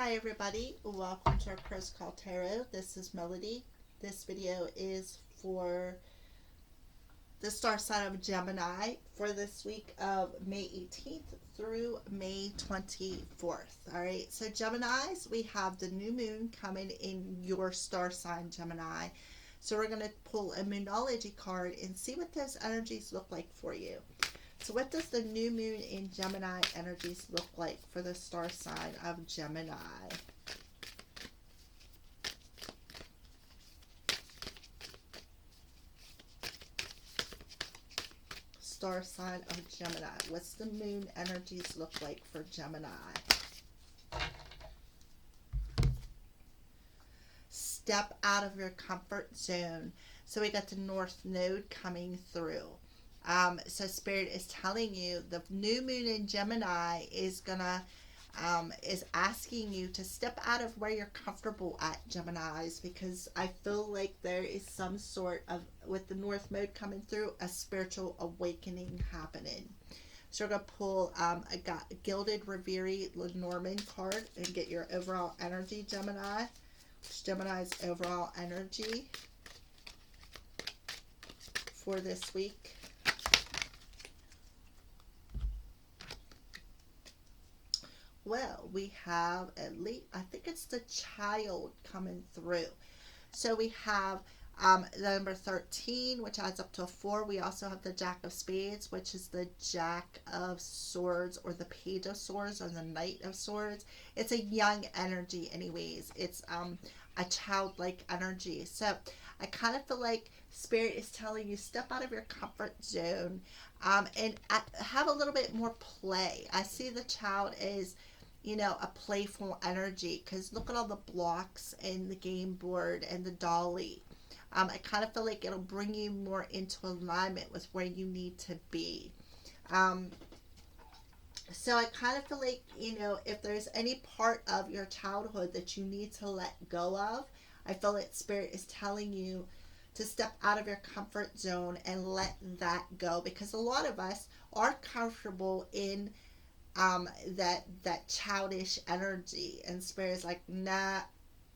Hi everybody, welcome to our Pros Call Tarot. This is Melody. This video is for the star sign of Gemini for this week of May 18th through May 24th. Alright, so Geminis, we have the new moon coming in your star sign, Gemini. So we're going to pull a Moonology card and see what those energies look like for you. So what does the new moon in Gemini energies look like for the star sign of Gemini? Star sign of Gemini. What's the moon energies look like for Gemini? Step out of your comfort zone. So we got the North Node coming through. So Spirit is telling you the new moon in Gemini is is asking you to step out of where you're comfortable at, Geminis, because I feel like there is some sort of, with the North Node coming through, a spiritual awakening happening. So we're going to pull a Gilded Reverie Lenormand card and get your overall energy, Gemini. Gemini's overall energy for this week. Well, we have at least, I think it's the Child coming through. So we have the number 13, which adds up to a 4. We also have the Jack of Spades, which is the Jack of Swords or the Page of Swords or the Knight of Swords. It's a young energy anyways. It's a childlike energy. So I kind of feel like Spirit is telling you step out of your comfort zone and have a little bit more play. I see the child as, you know, a playful energy, because look at all the blocks and the game board and the dolly. I kind of feel like it'll bring you more into alignment with where you need to be. So I kind of feel like, you know, if there's any part of your childhood that you need to let go of, I feel like Spirit is telling you to step out of your comfort zone and let that go, because a lot of us are comfortable in that childish energy, and Spirit is like, nah,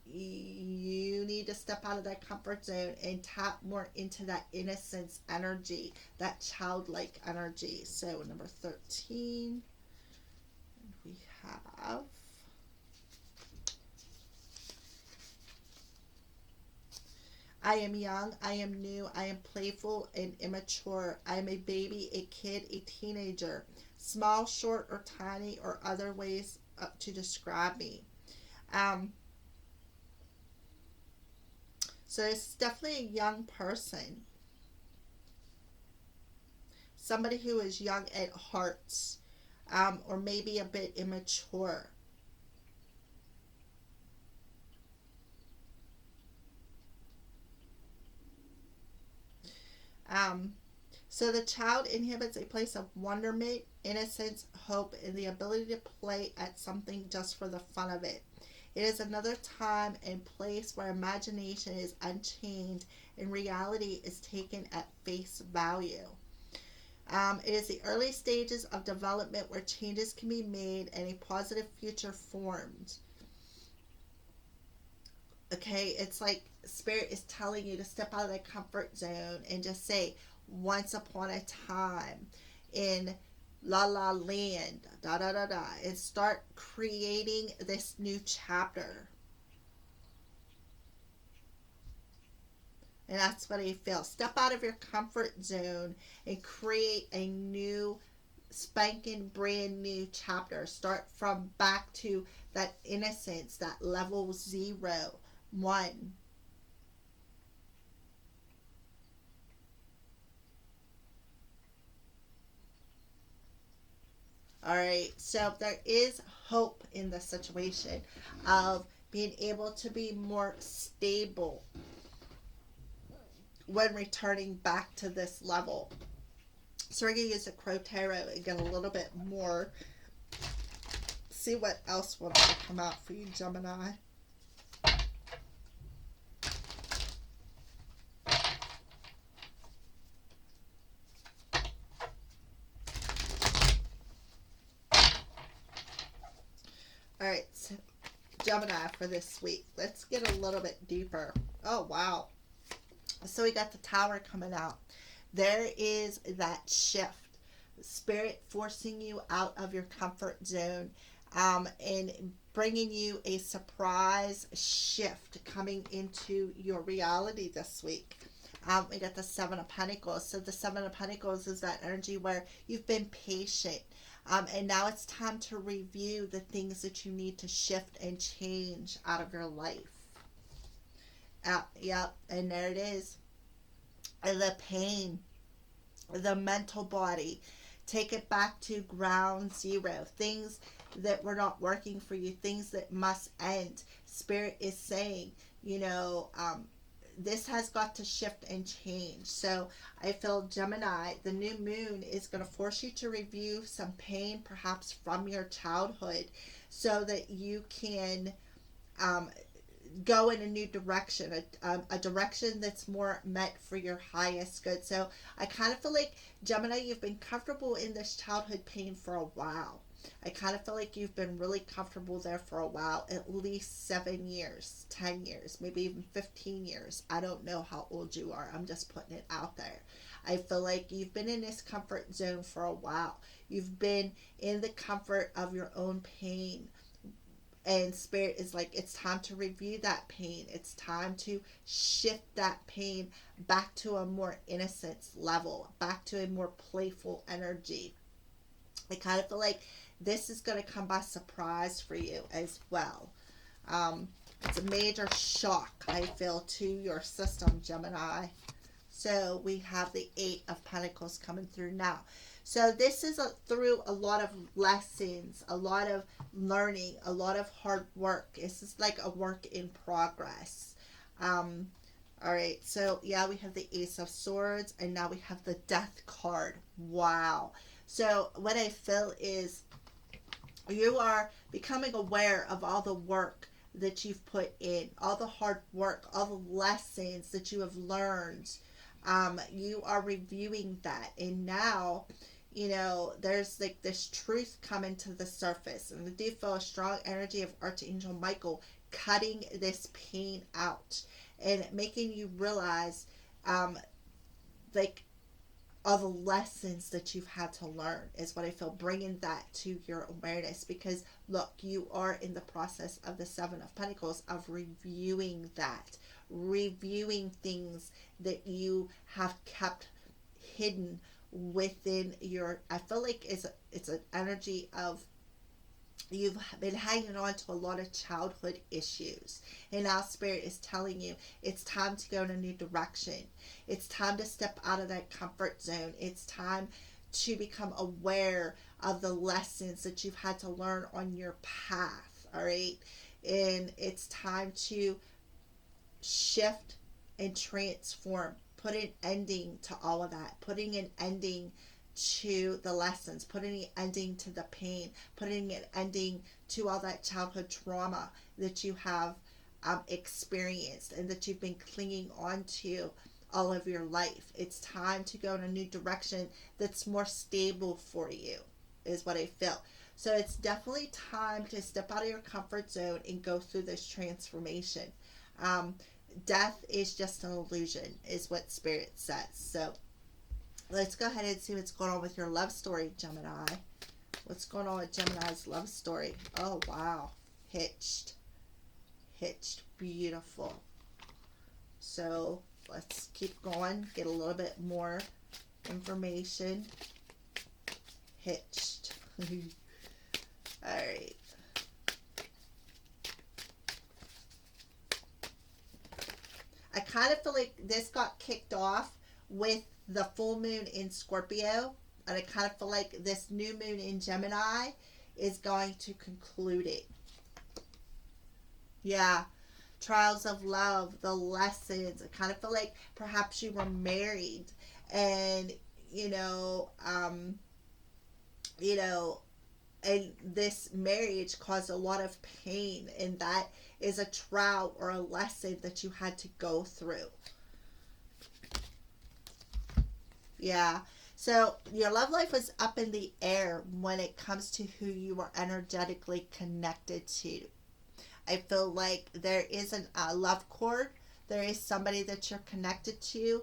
you need to step out of that comfort zone and tap more into that innocence energy, that childlike energy. So number 13, we have I am young, I am new, I am playful and immature. I am a baby, a kid, a teenager. Small, short, or tiny, or other ways to describe me. So it's definitely a young person. Somebody who is young at heart, or maybe a bit immature. So the child inhabits a place of wonderment, innocence, hope, and the ability to play at something just for the fun of it. It is another time and place where imagination is unchained and reality is taken at face value. It is the early stages of development where changes can be made and a positive future formed. Okay, it's like Spirit is telling you to step out of that comfort zone and just say, once upon a time in La La Land, da da da da, and start creating this new chapter. And that's what I feel. Step out of your comfort zone and create a new, spanking brand new chapter. Start from back to that innocence, that level 0, 1. All right, so there is hope in the situation of being able to be more stable when returning back to this level. So we're going to use the Crow Tarot and get a little bit more, see what else will come out for you, Gemini. All right, so Gemini for this week. Let's get a little bit deeper. Oh, wow. So we got the Tower coming out. There is that shift. Spirit forcing you out of your comfort zone, and bringing you a surprise shift coming into your reality this week. We got the Seven of Pentacles. So the Seven of Pentacles is that energy where you've been patient. And now it's time to review the things that you need to shift and change out of your life. Yep, and there it is. The pain, the mental body. Take it back to ground zero. Things that were not working for you, things that must end. Spirit is saying, this has got to shift and change. So I feel, Gemini, the new moon is going to force you to review some pain, perhaps from your childhood, so that you can go in a new direction, a direction that's more meant for your highest good. So I kind of feel like, Gemini, you've been comfortable in this childhood pain for a while. I kind of feel like you've been really comfortable there for a while, at least 7 years, 10 years, maybe even 15 years. I don't know how old you are. I'm just putting it out there. I feel like you've been in this comfort zone for a while. You've been in the comfort of your own pain. And Spirit is like, it's time to review that pain. It's time to shift that pain back to a more innocence level, back to a more playful energy. I kind of feel like this is going to come by surprise for you as well. It's a major shock, I feel, to your system, Gemini. So we have the Eight of Pentacles coming through now. So this is through a lot of lessons, a lot of learning, a lot of hard work. This is like a work in progress. All right, so yeah, we have the Ace of Swords, and now we have the Death card. Wow. So what I feel is you are becoming aware of all the work that you've put in, all the hard work, all the lessons that you have learned. You are reviewing that, and now there's like this truth coming to the surface, and I do feel a strong energy of Archangel Michael cutting this pain out and making you realize like all the lessons that you've had to learn is what I feel, bringing that to your awareness. Because look, you are in the process of the Seven of Pentacles of reviewing that, reviewing things that you have kept hidden within your, I feel like it's an energy of you've been hanging on to a lot of childhood issues, and now Spirit is telling you it's time to go in a new direction. It's time to step out of that comfort zone. It's time to become aware of the lessons that you've had to learn on your path. All right, and it's time to shift and transform, put an ending to all of that, putting an ending to the lessons, putting an ending to the pain, putting an ending to all that childhood trauma that you have experienced and that you've been clinging on to all of your life. It's time to go in a new direction that's more stable for you, is what I feel. So it's definitely time to step out of your comfort zone and go through this transformation. Death is just an illusion, is what Spirit says. So let's go ahead and see what's going on with your love story, Gemini. What's going on with Gemini's love story? Oh, wow. Hitched. Beautiful. So let's keep going. Get a little bit more information. Hitched. All right. I kind of feel like this got kicked off with the full moon in Scorpio, and I kind of feel like this new moon in Gemini is going to conclude it. Yeah, trials of love, the lessons. I kind of feel like perhaps you were married, and and this marriage caused a lot of pain, and that is a trial or a lesson that you had to go through. Yeah. So your love life was up in the air when it comes to who you are energetically connected to. I feel like there is a love cord. There is somebody that you're connected to.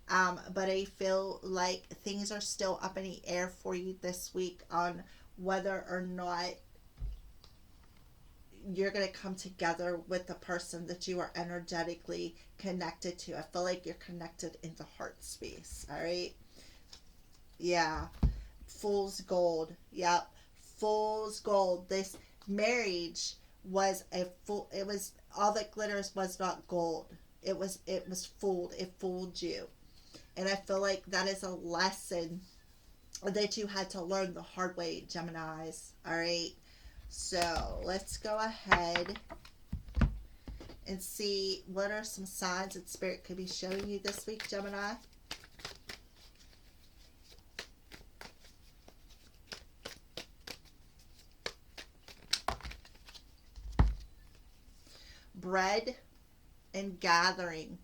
But I feel like things are still up in the air for you this week on whether or not you're going to come together with the person that you are energetically connected to. I feel like you're connected in the heart space. All right. Yeah. Fool's gold. Yep. Fool's gold. This marriage was a fool. It was all that glitters was not gold. It was fooled. It fooled you. And I feel like that is a lesson that you had to learn the hard way, Geminis. All right. So let's go ahead and see what are some signs that Spirit could be showing you this week, Gemini. Bread and gathering.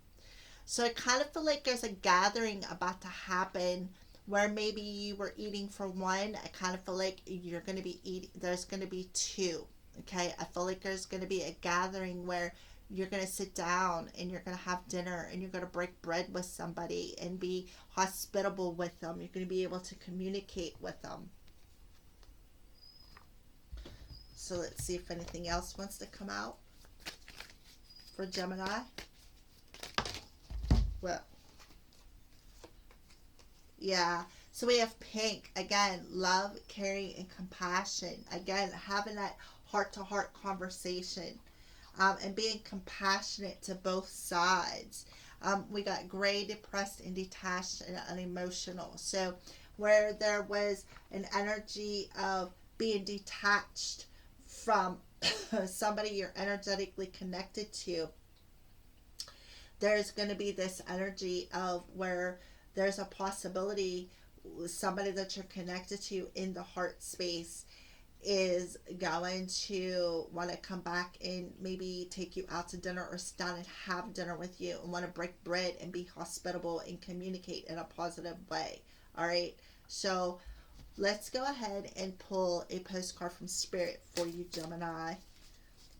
So I kind of feel like there's a gathering about to happen where maybe you were eating for one. I kind of feel like you're going to be eating, there's going to be two. Okay. I feel like there's going to be a gathering where you're going to sit down and you're going to have dinner and you're going to break bread with somebody and be hospitable with them. You're going to be able to communicate with them. So let's see if anything else wants to come out for Gemini. Well, yeah. So we have pink. Again, love, caring, and compassion. Again, having that heart-to-heart conversation and being compassionate to both sides. We got gray, depressed, and detached, and unemotional. So where there was an energy of being detached from somebody you're energetically connected to, there's going to be this energy of where there's a possibility somebody that you're connected to in the heart space is going to want to come back and maybe take you out to dinner or sit down and have dinner with you and want to break bread and be hospitable and communicate in a positive way. All right. So let's go ahead and pull a postcard from Spirit for you, Gemini.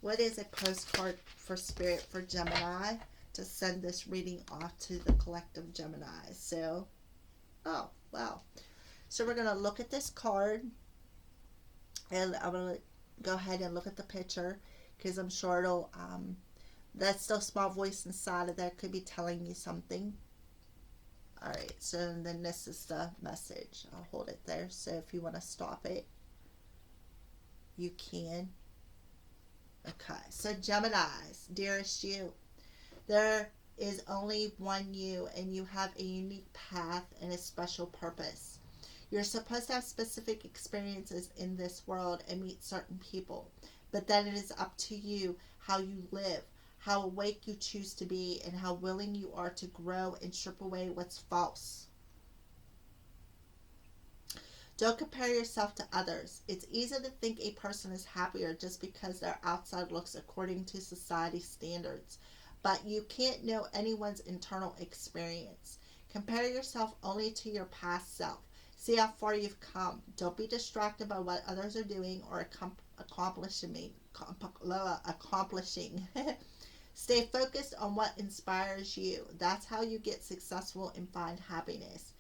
What is a postcard for Spirit for Gemini to send this reading off to the collective Gemini? So, oh, wow. So we're going to look at this card, and I'm going to go ahead and look at the picture because I'm sure it'll, that still small voice inside of there could be telling you something. All right, so then this is the message. I'll hold it there. So if you want to stop it, you can. Okay, so Geminis, dearest you, there is only one you, and you have a unique path and a special purpose. You're supposed to have specific experiences in this world and meet certain people, but then it is up to you how you live, how awake you choose to be, and how willing you are to grow and strip away what's false. Don't compare yourself to others. It's easy to think a person is happier just because their outside looks according to society's standards, but you can't know anyone's internal experience. Compare yourself only to your past self. See how far you've come. Don't be distracted by what others are doing or accomplishing. Stay focused on what inspires you. That's how you get successful and find happiness.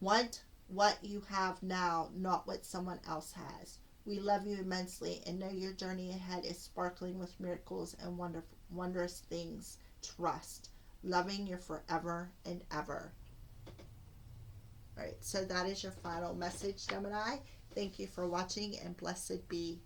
Want what you have now, not what someone else has. We love you immensely and know your journey ahead is sparkling with miracles and wondrous things. Trust. Loving you forever and ever. All right, so that is your final message, Gemini. Thank you for watching, and blessed be.